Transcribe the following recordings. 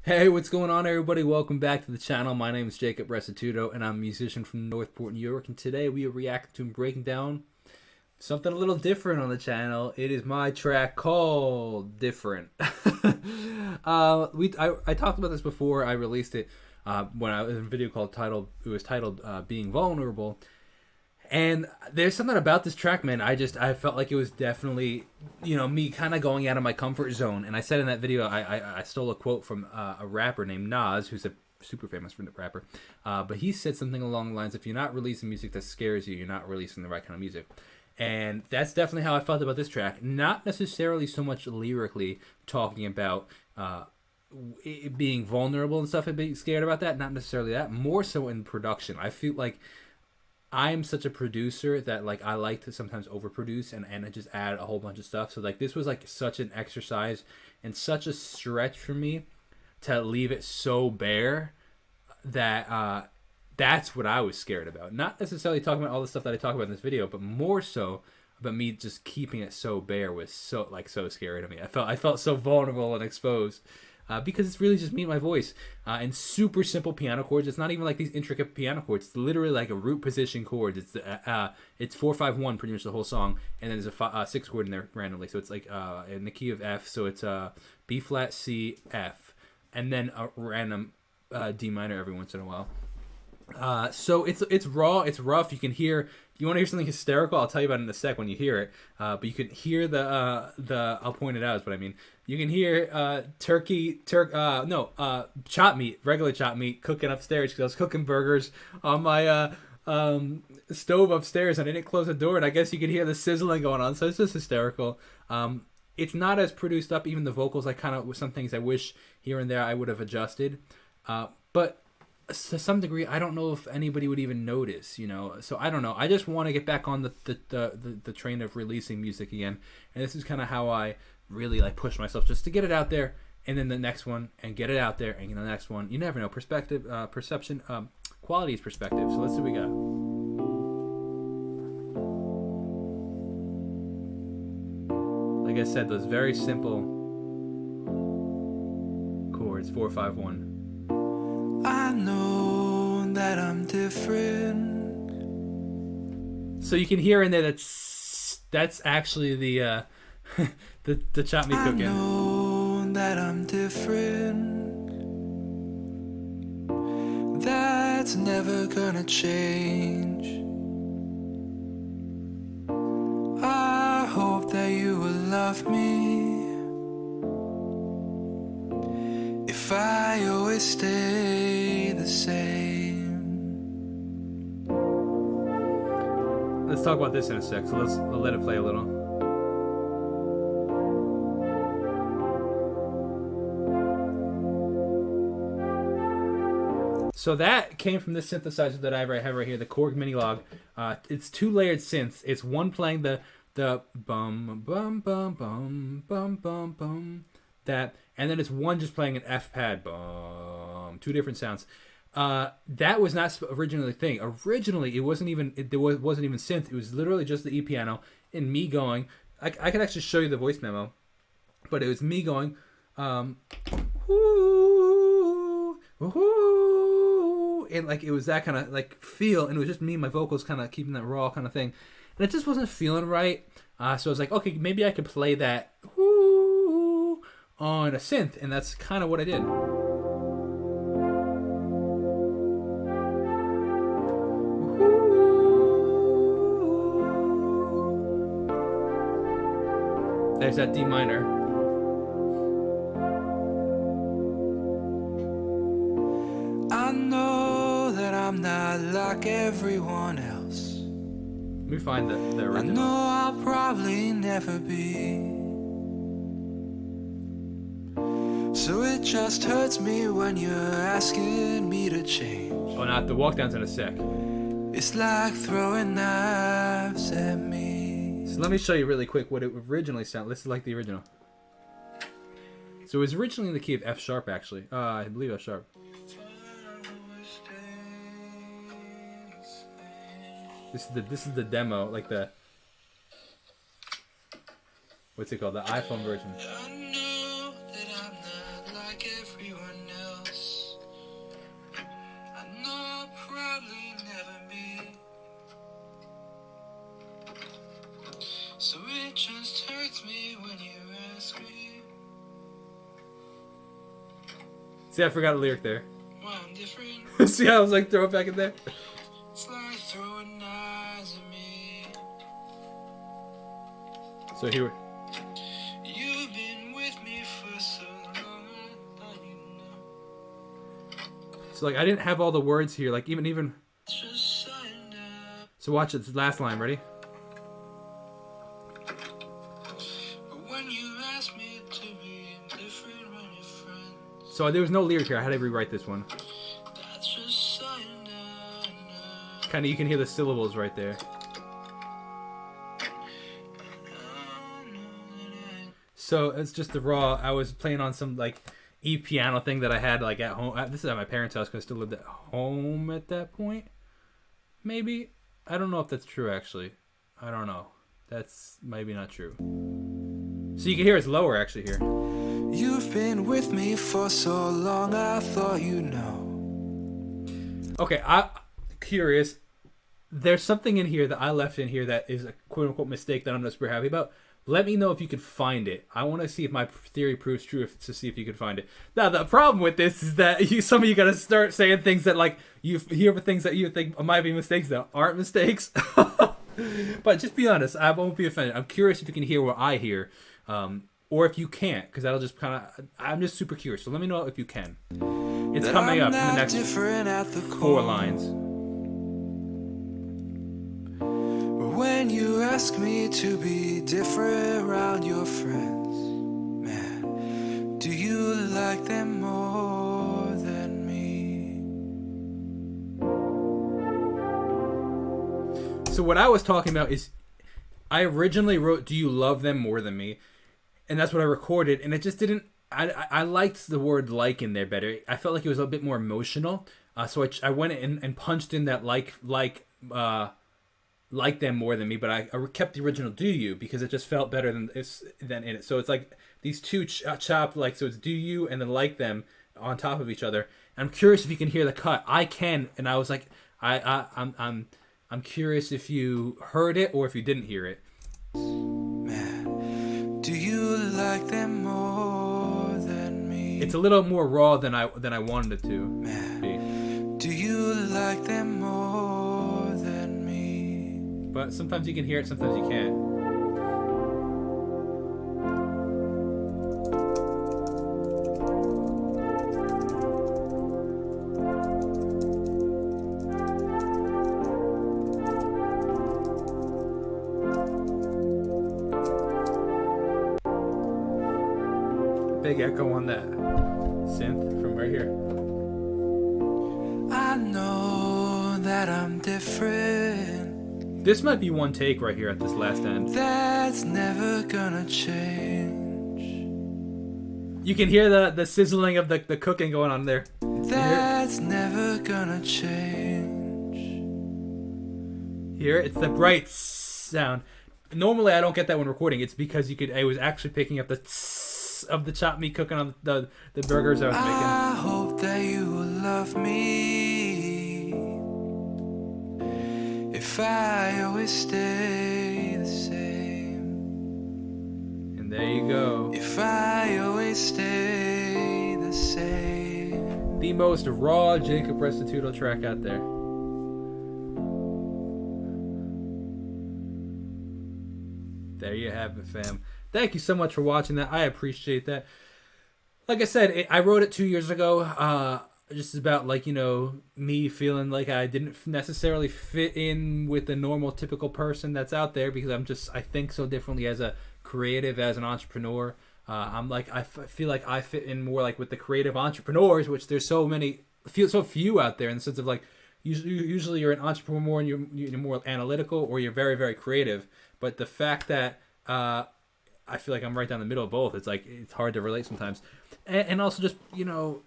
Hey, what's going on, everybody? Welcome back to the channel. My name is Jacob Restituto, and I'm a musician from Northport, New York. And today we are reacting to and breaking down something a little different on the channel. It is my track called "Different." I talked about this before. I released it when I was in a video called titled. It was titled "Being Vulnerable." And there's something about this track, man. I felt like it was definitely, me kind of going out of my comfort zone. And I said in that video, I stole a quote from a rapper named Nas, who's a super famous rapper. But he said something along the lines, if you're not releasing music that scares you, you're not releasing the right kind of music. And that's definitely how I felt about this track. Not necessarily so much lyrically talking about it being vulnerable and stuff and being scared about that. Not necessarily that. More so in production. I feel like I'm such a producer that like I like to sometimes overproduce and I just add a whole bunch of stuff. So like this was like such an exercise and such a stretch for me to leave it so bare that that's what I was scared about. Not necessarily talking about all the stuff that I talk about in this video, but more so about me just keeping it so bare was so scary to me. I felt so vulnerable and exposed. Because it's really just me and my voice and super simple piano chords. It's not even like these intricate piano chords. It's literally like a root position chord. It's 4-5-1 pretty much the whole song, and then there's a sixth chord in there randomly. So it's like in the key of F. So it's B flat C F, and then a random D minor every once in a while. So it's raw, it's rough. You can hear. You want to hear something hysterical? I'll tell you about it in a sec when you hear it. But you can hear the I'll point it out is what I mean. You can hear chop meat, regular chop meat, cooking upstairs because I was cooking burgers on my stove upstairs and I didn't close the door, and I guess you could hear the sizzling going on. So it's just hysterical. It's not as produced up. Even the vocals, I kind of some things I wish here and there I would have adjusted, but to some degree, I don't know if anybody would even notice, So I don't know. I just want to get back on the train of releasing music again, and this is kind of how I really like push myself just to get it out there, and then the next one, and get it out there, and the next one. You never know. Perspective, perception, quality is perspective. So let's see what we got. Like I said, those very simple chords, 4-5-1. I know that I'm different. So you can hear in there that's actually the the chop meat cooking. I know that I'm different. That's never gonna change. I hope that you will love me if I always stay the same. Let's talk about this in a sec. So we'll let it play a little. So that came from this synthesizer that I have right here, the Korg Mini Log. It's 2 layered synths. It's one playing the bum bum bum bum bum bum bum that, and then it's one just playing an F pad, bum. 2 different sounds. That was not originally the thing. Originally, it wasn't even wasn't even synth. It was literally just the E piano and me going. I can actually show you the voice memo, but it was me going, whoo, whoo, and like it was that kind of like feel, and it was just me and my vocals kind of keeping that raw kind of thing, and it just wasn't feeling right. So I was like, okay, maybe I could play that whoo on a synth, and that's kind of what I did. There's that D minor. I know that I'm not like everyone else. Let me find the original. I know I'll probably never be. So it just hurts me when you're asking me to change. Oh, not the walk down's in a sec. It's like throwing knives at me. So let me show you really quick what it originally sounded. This is like the original. So it was originally in the key of F sharp, actually. I believe F sharp. This is the demo, like the, what's it called? The iPhone version. I know that I'm not like everyone else. See, I forgot a lyric there. Why I'm different. See how I was like, throw it back in there? It's like throwing knives at me. So here. You've been with me for so long, I thought you know. So like, I didn't have all the words here. Like even. Just sign up. So watch it. Last line. Ready? But when you ask me to be different when you're friends, So there was no lyric here. I had to rewrite this one. that's just sign up. Kind of, you can hear the syllables right there. So it's just the raw. I was playing on some like piano thing that I had like at home. This is at my parents' house because I still lived at home at that point. Maybe. I don't know if that's true actually. I don't know. That's maybe not true. So you can hear it's lower actually here. You've been with me for so long, I thought you know. Okay, I'm curious. There's something in here that I left in here that is a quote unquote mistake that I'm not super happy about. Let me know if you can find it. I want to see if my theory proves true. To see if you can find it. Now the problem with this is that some of you got to start saying things that like you hear things that you think might be mistakes that aren't mistakes. But just be honest. I won't be offended. I'm curious if you can hear what I hear, or if you can't, because that'll just kind of. I'm just super curious. So let me know if you can. It's That coming I'm up in the not next different at the 4 core. lines. When you ask me to be different around your friends, man, do you like them more than me? So what I was talking about is I originally wrote "Do you love them more than me?" and that's what I recorded, and it just didn't. I liked the word "like" in there better. I felt like it was a bit more emotional. So I went in and punched in that like them more than me, but I kept the original "do you" because it just felt better than in it. So it's like these two chopped like, so it's "do you" and then "like them" on top of each other. And I'm curious if you can hear the cut. I can, and I was like, I'm curious if you heard it or if you didn't hear it. Man, do you like them more than me? It's a little more raw than I wanted it to Man, be. do you like them more than me? But sometimes you can hear it, sometimes you can't. Big echo on that synth from right here. I know that I'm different. This might be one take right here at this last end. That's never gonna change. You can hear the sizzling of the cooking going on there. That's never gonna change. Here, it's the bright sound. Normally, I don't get that when recording. It's because I was actually picking up the of the chopped meat cooking on the burgers I was making. I hope that you will love me if I always stay the same. And there you go. If I always stay the same. The most raw Jacob Restituto track out there. There you have it, fam. Thank you so much for watching that. I appreciate that. Like I said, I wrote it 2 years ago. Just about like, me feeling like I didn't necessarily fit in with the normal typical person that's out there because I think so differently as a creative, as an entrepreneur. I feel like I fit in more like with the creative entrepreneurs, which there's so few out there in the sense of like, usually you're an entrepreneur and you're more analytical or you're very, very creative. But the fact that, I feel like I'm right down the middle of both. It's like, it's hard to relate sometimes. And also just,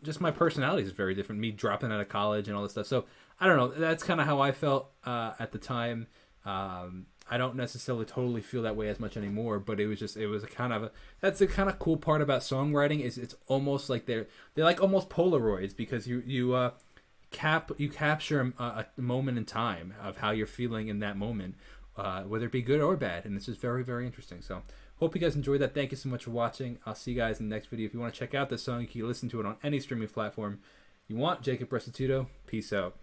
just my personality is very different. Me dropping out of college and all this stuff. So I don't know. That's kind of how I felt at the time. I don't necessarily totally feel that way as much anymore, but that's the kind of cool part about songwriting is it's almost like they're like almost Polaroids because you capture a moment in time of how you're feeling in that moment. whether it be good or bad. And it's just very, very interesting. So hope you guys enjoyed that. Thank you so much for watching. I'll see you guys in the next video. If you want to check out this song, you can listen to it on any streaming platform you want. Jacob Restituto. Peace out.